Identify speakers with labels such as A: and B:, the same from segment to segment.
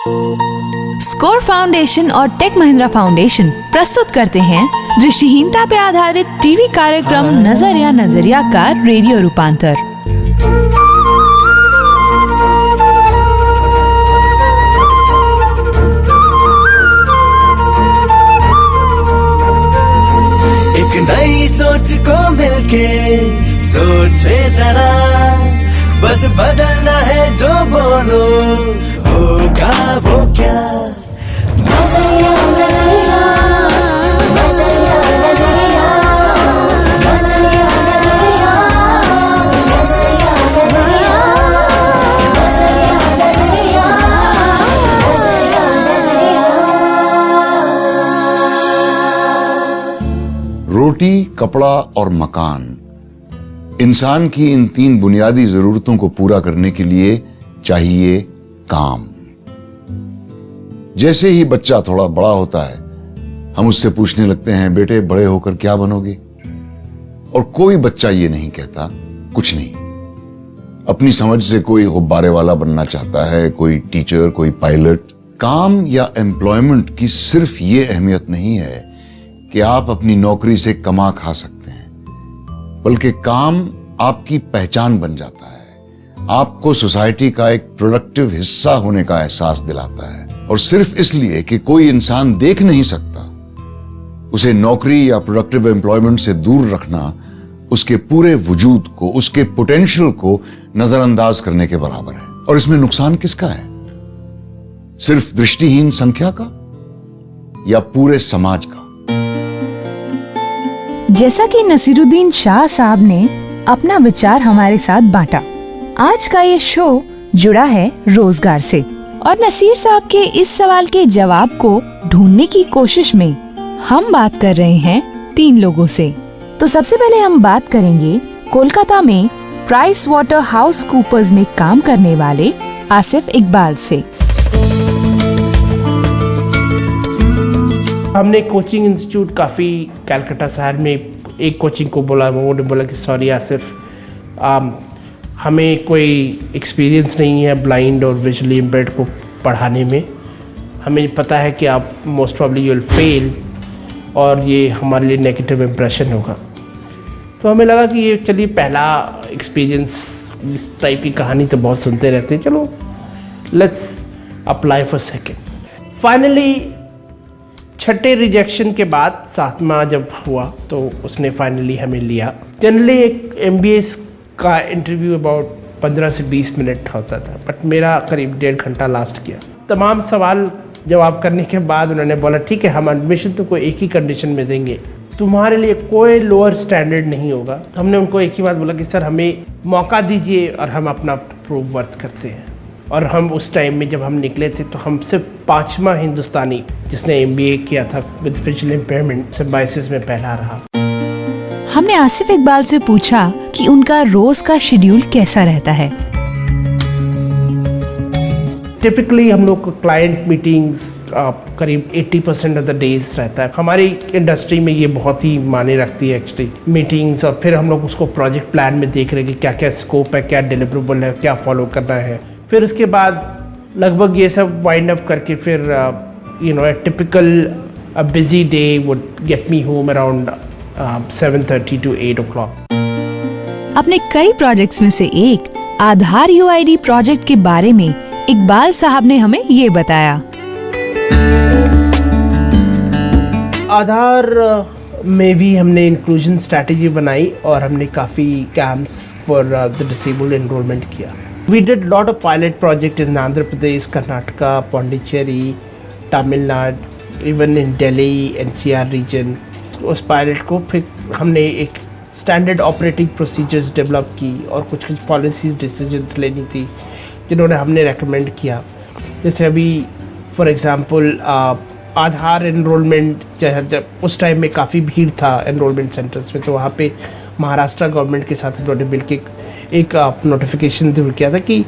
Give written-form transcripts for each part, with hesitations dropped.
A: Score foundation और take Mahindra foundation प्रस्तुत करते हैं दृष्टिहीनता पे आधारित टीवी कार्यक्रम नजरिया का रेडियो रूपांतर।
B: एक नई सोच को मिलके सोचे जरा, बस बदलना है जो बोलो होगा वो क्या। नजरिया नजरिया नजरिया नजरिया नजरिया नजरिया नजरिया नजरिया नजरिया नजरिया नजरिया।
C: रोटी, कपड़ा और मकान इंसान की इन तीन बुनियादी जरूरतों को पूरा करने के लिए चाहिए काम। जैसे ही बच्चा थोड़ा बड़ा होता है, हम उससे पूछने लगते हैं, बेटे बड़े होकर क्या बनोगे? और कोई बच्चा ये नहीं कहता कुछ नहीं। अपनी समझ से कोई गुब्बारे वाला बनना चाहता है, कोई टीचर, कोई पायलट। काम या एम्प्लॉयमेंट की सिर्फ ये अहमियत नहीं है कि आप अपनी नौकरी से कमा खा सकते हैं, बल्कि काम आपकी पहचान बन जाता है, आपको सोसाइटी का एक प्रोडक्टिव हिस्सा होने का एहसास दिलाता है। और सिर्फ इसलिए कि कोई इंसान देख नहीं सकता, उसे नौकरी या प्रोडक्टिव एम्प्लॉयमेंट से दूर रखना उसके पूरे वजूद को, उसके पोटेंशियल को नजरअंदाज करने के बराबर है। और इसमें नुकसान किसका है? सिर्फ दृष्टिहीन संख्या का या पूरे समाज का?
A: जैसा कि नसीरुद्दीन शाह साहब ने अपना विचार हमारे साथ बांटा, आज का ये शो जुड़ा है रोजगार से। और नसीर साहब के इस सवाल के जवाब को ढूंढने की कोशिश में हम बात कर रहे हैं तीन लोगों से। तो सबसे पहले हम बात करेंगे कोलकाता में प्राइस वाटर हाउस कूपर्स में काम करने वाले आसिफ इकबाल से।
D: हमने कोचिंग इंस्टीट्यूट काफ़ी कलकत्ता शहर में एक कोचिंग को बोला, वो ने बोला कि सॉरी आसिफ, हमें कोई एक्सपीरियंस नहीं है ब्लाइंड और विजुअली इम्पेयर्ड को पढ़ाने में, हमें पता है कि आप most probably you will fail और ये हमारे लिए नेगेटिव इम्प्रेशन होगा। तो हमें लगा कि ये चलिए पहला एक्सपीरियंस, इस टाइप की कहानी तो बहुत सुनते रहते हैं, चलो let's apply for second. Finally छठे रिजेक्शन के बाद सातवां जब हुआ तो उसने फाइनली हमें लिया। जनरली एक MBA का इंटरव्यू अबाउट 15 से 20 मिनट होता था, बट मेरा करीब 1.5 घंटा लास्ट किया। तमाम सवाल जवाब करने के बाद उन्होंने बोला ठीक है, हम एडमिशन तो कोई एक ही कंडीशन में देंगे, तुम्हारे लिए कोई लोअर स्टैंडर्ड नहीं होगा। तो हमने उनको एक ही बात बोला कि सर हमें मौका दीजिए और हम अपना प्रूव वर्थ करते हैं। और हम उस टाइम में जब हम निकले थे तो हम सिर्फ 5वां हिंदुस्तानी जिसने MBA किया था विद विजुअल इम्पेयरमेंट सिम्बायोसिस में पहला रहा।
A: हमने आसिफ इकबाल से पूछा कि उनका रोज का शेड्यूल कैसा रहता है।
D: टिपिकली हम लोग को क्लाइंट मीटिंग्स करीब 80% ऑफ द डेज रहता है। हमारी इंडस्ट्री में ये बहुत ही मायने रखती है एक्चुअली मीटिंग्स, और फिर हम लोग उसको प्रोजेक्ट प्लान में देख रहे हैं कि क्या क्या स्कोप है, क्या डिलीवरेबल है, क्या फॉलो करना है। फिर उसके बाद लगभग ये सब वाइंड अप करके फिर typical busy day would get me home around 7:30 to 8 o'clock।
A: अपने कई प्रोजेक्ट्स में से एक आधार UID प्रोजेक्ट के बारे में इकबाल साहब ने हमें ये बताया।
D: आधार में भी हमने इंक्लूजन स्ट्रैटेजी बनाई और हमने काफ़ी camps for the disabled enrolment किया। We did lot of pilot project in Andhra Pradesh, Karnataka, Pondicherry, Tamil Nadu, even in Delhi NCR region. उस पायलट को फिर हमने एक स्टैंडर्ड ऑपरेटिंग प्रोसीजर्स डेवलप की और कुछ पॉलिसीज डिसीजंस लेनी थी जिन्होंने हमने रेकमेंड किया। जैसे अभी फॉर एग्जांपल आधार एनरोलमेंट, जब उस टाइम में काफ़ी भीड़ था एनरोलमेंट सेंटर्स में, तो वहाँ पे महाराष्ट्र गवर्नमेंट के साथ उन्होंने मिलकर एक नोटिफिकेशन किया था कि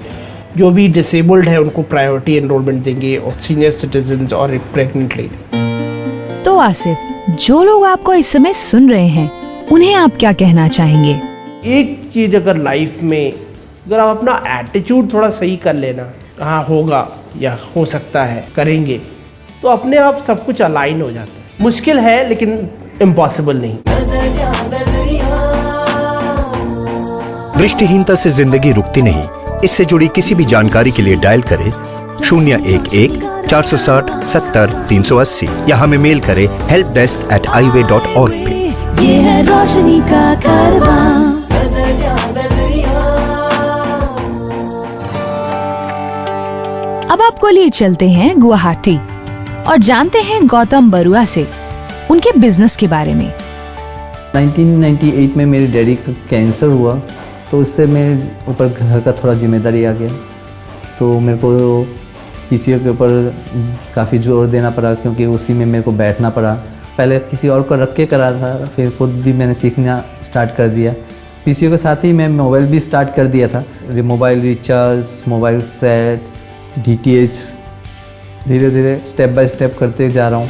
D: जो भी डिसेबल्ड है उनको प्रायोरिटी एनरोलमेंट देंगे, और सीनियर सिटीजन्स और एक प्रेग्नेंट लेडी।
A: तो आसिफ, जो लोग आपको इस समय सुन रहे हैं उन्हें आप क्या कहना चाहेंगे?
D: एक चीज़ अगर लाइफ में अगर आप अपना एटीट्यूड थोड़ा सही कर लेना, हाँ होगा, या हो सकता है करेंगे, तो अपने आप सब कुछ अलाइन हो जाता है। मुश्किल है लेकिन इम्पॉसिबल नहीं।
E: दृष्टिहीनता से जिंदगी रुकती नहीं। इससे जुड़ी किसी भी जानकारी के लिए डायल करें 011-460-70-380 या हमें मेल करें helpdesk@eyeway.org पे।
B: ये है रोशनी का कारवां।
A: अब आपको लिए चलते हैं गुवाहाटी और जानते हैं गौतम बरुआ से उनके बिजनेस के बारे में।
F: 1998 में मेरे डैडी का कैंसर हुआ, तो उससे मेरे ऊपर घर का थोड़ा जिम्मेदारी आ गया। तो मेरे को पीसीओ के ऊपर काफ़ी जोर देना पड़ा, क्योंकि उसी में मेरे को बैठना पड़ा। पहले किसी और को रख के करा था, फिर खुद भी मैंने सीखना स्टार्ट कर दिया। पीसीओ के साथ ही मैं मोबाइल भी स्टार्ट कर दिया था, mobile recharge, mobile set, DTH, धीरे धीरे स्टेप बाय स्टेप करते जा रहा हूँ।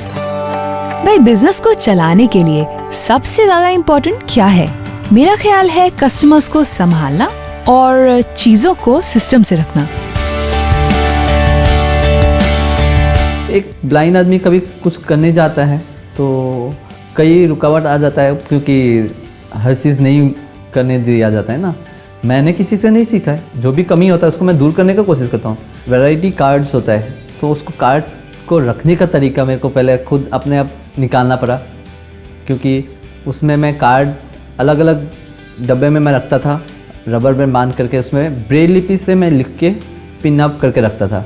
A: भाई, बिजनेस को चलाने के लिए सबसे ज्यादा इम्पोर्टेंट क्या है? मेरा ख्याल है कस्टमर्स को संभालना और चीजों को सिस्टम से रखना।
F: एक ब्लाइंड आदमी कभी कुछ करने जाता है तो कई रुकावट आ जाता है, क्योंकि हर चीज़ नहीं करने दिया जाता है ना। मैंने किसी से नहीं सीखा है, जो भी कमी होता है उसको मैं दूर करने का कोशिश करता हूँ। वैरायटी कार्ड्स होता है, तो उसको कार्ड को रखने का तरीका मेरे को पहले खुद अपने आप निकालना पड़ा, क्योंकि उसमें मैं कार्ड अलग अलग डब्बे में मैं रखता था, रबर बैंड बांध करके उसमें ब्रेल लिपि से मैं लिख के पिन अप करके रखता था।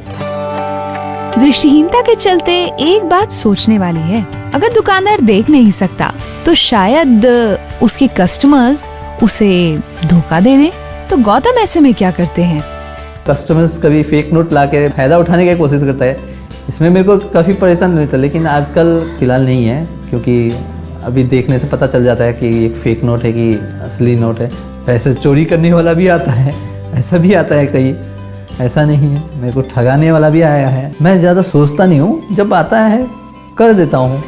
A: दृष्टिहीनता के चलते एक बात सोचने वाली है, अगर दुकानदार देख नहीं सकता तो शायद उसके कस्टमर्स उसे धोखा दे दे। तो गौतम ऐसे में क्या करते हैं?
F: कस्टमर्स कभी फेक नोट ला के फ़ायदा उठाने की कोशिश करता है, इसमें मेरे को काफ़ी परेशान रहता है। लेकिन आजकल फ़िलहाल नहीं है, क्योंकि अभी देखने से पता चल जाता है कि एक फेक नोट है कि असली नोट है। पैसे चोरी करने वाला भी आता है, ऐसा भी आता है कहीं, ऐसा नहीं है। मेरे को ठगाने वाला भी आया है। मैं ज़्यादा सोचता नहीं हूँ, जब आता है कर देता हूँ।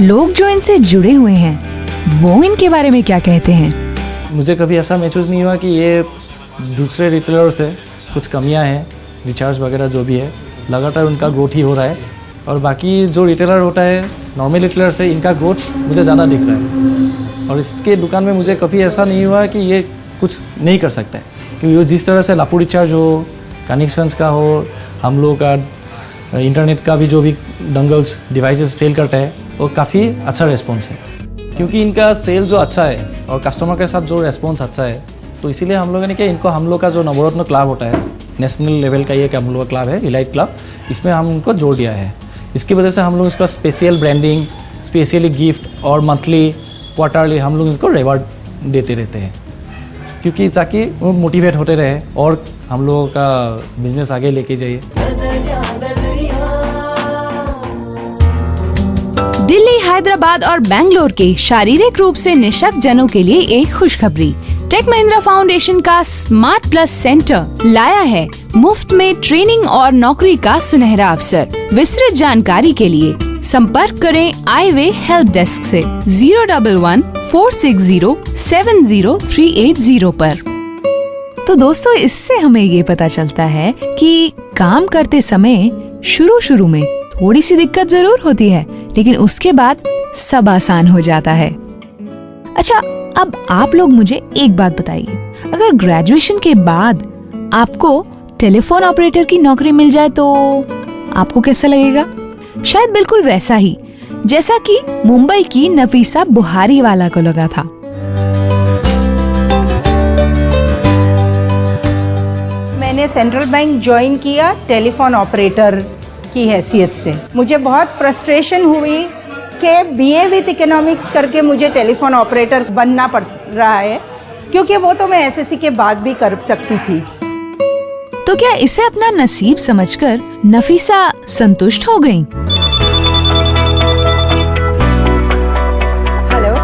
A: लोग जो इनसे जुड़े हुए हैं वो इनके बारे में क्या कहते हैं?
G: मुझे कभी ऐसा महसूस नहीं हुआ कि ये दूसरे रिटेलर से कुछ कमियां हैं, रिचार्ज वगैरह जो भी है, लगातार उनका ग्रोथ ही हो रहा है। और बाकी जो रिटेलर होता है नॉर्मल रिटेलर से, इनका ग्रोथ मुझे ज़्यादा दिख रहा है। और इसके दुकान में मुझे कभी ऐसा नहीं हुआ कि ये कुछ नहीं कर सकता है, क्योंकि जिस तरह से लापू रिचार्ज हो, कनेक्शंस का हो, हम लोग का इंटरनेट का भी जो भी डंगल्स डिवाइसेस सेल करता है, वो काफ़ी अच्छा रिस्पॉन्स है। क्योंकि इनका सेल जो अच्छा है और कस्टमर के साथ जो रेस्पॉन्स अच्छा है, तो इसीलिए हम लोगों ने क्या, इनको हम लोग का जो नवरत्न क्लब होता है, नेशनल लेवल का ये हम लोग का क्लब है, इलाइट क्लब, इसमें हम उनको जोड़ दिया है। इसकी वजह से हम लोग इसका स्पेशल ब्रांडिंग, स्पेशली गिफ्ट और मंथली क्वार्टरली हम लोग इसको रिवार्ड देते रहते हैं, क्योंकि ताकि वो मोटिवेट होते रहे और हम लोगों का बिजनेस आगे लेके जाइए।
A: दिल्ली, हैदराबाद और बेंगलोर के शारीरिक रूप से निशक्त जनों के लिए एक खुशखबरी। टेक महिंद्रा फाउंडेशन का स्मार्ट प्लस सेंटर लाया है मुफ्त में ट्रेनिंग और नौकरी का सुनहरा अवसर। विस्तृत जानकारी के लिए संपर्क करें आईवे हेल्प डेस्क से 011-460-70380 पर। तो दोस्तों, इससे हमें ये पता चलता है कि काम करते समय शुरू में थोड़ी सी दिक्कत जरूर होती है, लेकिन उसके बाद सब आसान हो जाता है। अच्छा, अब आप लोग मुझे एक बात बताइए, अगर ग्रेजुएशन के बाद आपको टेलीफोन ऑपरेटर की नौकरी मिल जाए तो आपको कैसा लगेगा? शायद बिल्कुल वैसा ही जैसा कि मुंबई की नफीसा बुहारी वाला को लगा था।
H: मैंने सेंट्रल बैंक ज्वाइन किया टेलीफोन ऑपरेटर की हैसियत से। मुझे बहुत फ्रस्ट्रेशन हुई कि BA विद इकोनॉमिक्स करके मुझे टेलीफोन ऑपरेटर बनना पड़ रहा है, क्योंकि वो तो मैं SSC के बाद भी कर सकती थी।
A: तो क्या इसे अपना नसीब समझकर नफीसा संतुष्ट हो गईं?
H: हेलो,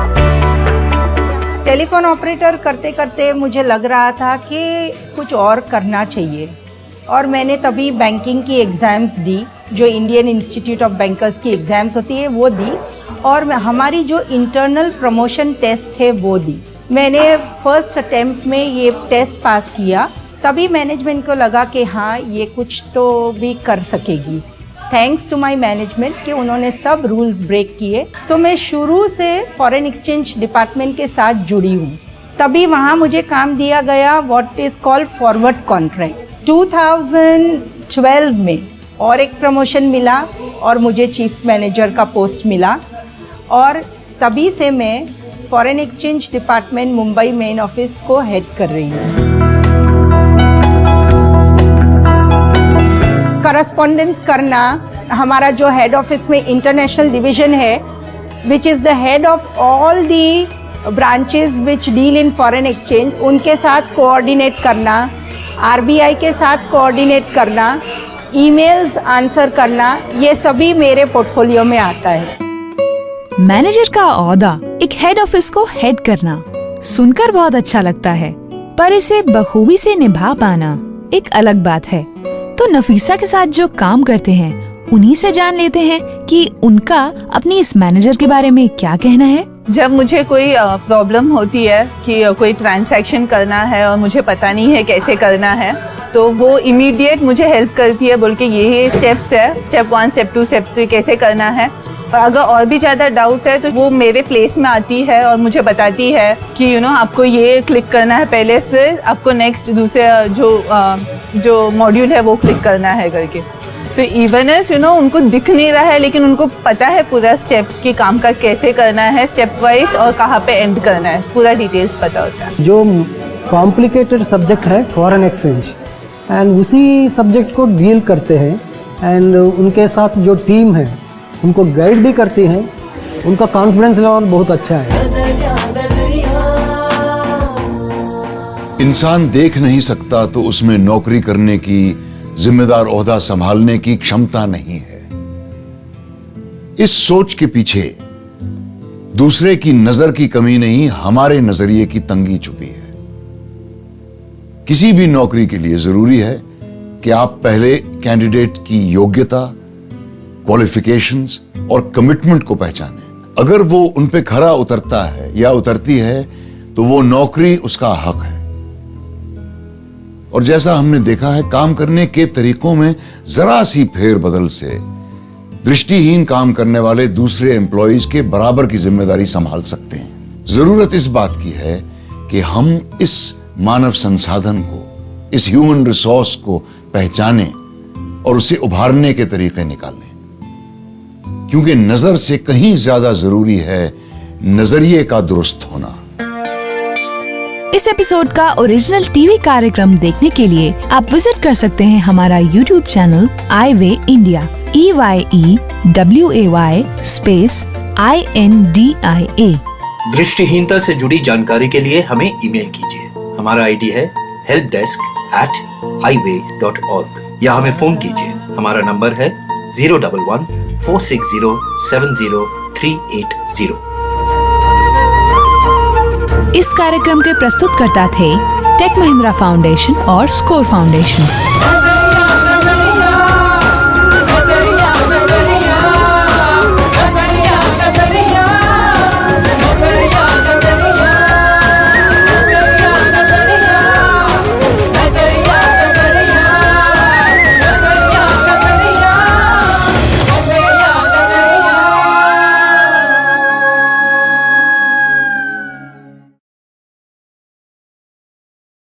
H: टेलीफोन ऑपरेटर करते करते मुझे लग रहा था कि कुछ और करना चाहिए, और मैंने तभी बैंकिंग की एग्ज़ाम्स दी, जो इंडियन इंस्टीट्यूट ऑफ बैंकर्स की एग्ज़ाम्स होती है वो दी, और हमारी जो इंटरनल प्रमोशन टेस्ट है वो दी। मैंने फर्स्ट अटेम्प्ट में ये टेस्ट पास किया तभी मैनेजमेंट को लगा कि हाँ ये कुछ तो भी कर सकेगी। थैंक्स टू माय मैनेजमेंट कि उन्होंने सब रूल्स ब्रेक किए। सो मैं शुरू से फॉरेन एक्सचेंज डिपार्टमेंट के साथ जुड़ी हूँ। तभी वहाँ मुझे काम दिया गया what is called forward contract. 2012 में और एक प्रमोशन मिला और मुझे चीफ मैनेजर का पोस्ट मिला और तभी से मैं foreign exchange department Mumbai main office को हेड कर रही हूँ। करस्पॉन्डेंस करना, हमारा जो हेड ऑफिस में इंटरनेशनल डिवीजन है which is the head of all the branches which deal in foreign exchange, उनके साथ कोऑर्डिनेट करना, आरबीआई के साथ कोऑर्डिनेट करना, ईमेल्स आंसर करना, ये सभी मेरे पोर्टफोलियो में आता है।
A: मैनेजर का ओहदा एक हेड ऑफिस को हेड करना सुनकर बहुत अच्छा लगता है, पर इसे बखूबी से निभा पाना एक अलग बात है। तो नफीसा के साथ जो काम करते हैं उन्हीं से जान लेते हैं कि उनका अपनी इस मैनेजर के बारे में क्या कहना है।
I: जब मुझे कोई प्रॉब्लम होती है कि कोई ट्रांजैक्शन करना है और मुझे पता नहीं है कैसे करना है, तो वो इमीडिएट मुझे हेल्प करती है, बोल के ये स्टेप्स है, स्टेप 1 स्टेप 2 स्टेप 3 कैसे करना है। और अगर और भी ज़्यादा डाउट है तो वो मेरे प्लेस में आती है और मुझे बताती है कि आपको ये क्लिक करना है पहले, फिर आपको नेक्स्ट दूसरे जो मॉड्यूल है वो क्लिक करना है करके। तो इवन इफ उनको दिख नहीं रहा है लेकिन उनको पता है पूरा स्टेप्स की काम का कैसे करना है, स्टेप वाइज, और कहाँ पे एंड करना है, पूरा डिटेल्स पता होता है।
J: जो कॉम्प्लिकेटेड सब्जेक्ट है फॉरेन एक्सचेंज, एंड उसी सब्जेक्ट को डील करते हैं, एंड उनके साथ जो टीम है उनको गाइड भी करती हैं। उनका कॉन्फिडेंस लेवल बहुत अच्छा है।
C: इंसान देख नहीं सकता तो उसमें नौकरी करने की, जिम्मेदार ओहदा संभालने की क्षमता नहीं है। इस सोच के पीछे दूसरे की नजर की कमी नहीं, हमारे नजरिए की तंगी छुपी है। किसी भी नौकरी के लिए जरूरी है कि आप पहले कैंडिडेट की योग्यता, क्वालिफिकेशंस और कमिटमेंट को पहचानें। अगर वो उन पे खरा उतरता है या उतरती है तो वो नौकरी उसका हक है। और जैसा हमने देखा है, काम करने के तरीकों में जरा सी फेरबदल से दृष्टिहीन काम करने वाले दूसरे एम्प्लॉइज के बराबर की जिम्मेदारी संभाल सकते हैं। जरूरत इस बात की है कि हम इस मानव संसाधन को, इस ह्यूमन रिसोर्स को पहचानें और उसे उभारने के तरीके निकालें, क्योंकि नजर से कहीं ज्यादा जरूरी है नजरिए का दुरुस्त होना।
A: इस एपिसोड का ओरिजिनल टीवी कार्यक्रम देखने के लिए आप विजिट कर सकते हैं हमारा YouTube channel iWay India, EYEWAY INDIA।
E: दृष्टिहीनता से जुड़ी जानकारी के लिए हमें ईमेल कीजिए। हमारा आईडी है helpdesk@iway.org या हमें फोन कीजिए। हमारा नंबर है 011-460-70380।
A: इस कार्यक्रम के प्रस्तुतकर्ता थे टेक महिंद्रा फाउंडेशन और स्कोर फाउंडेशन।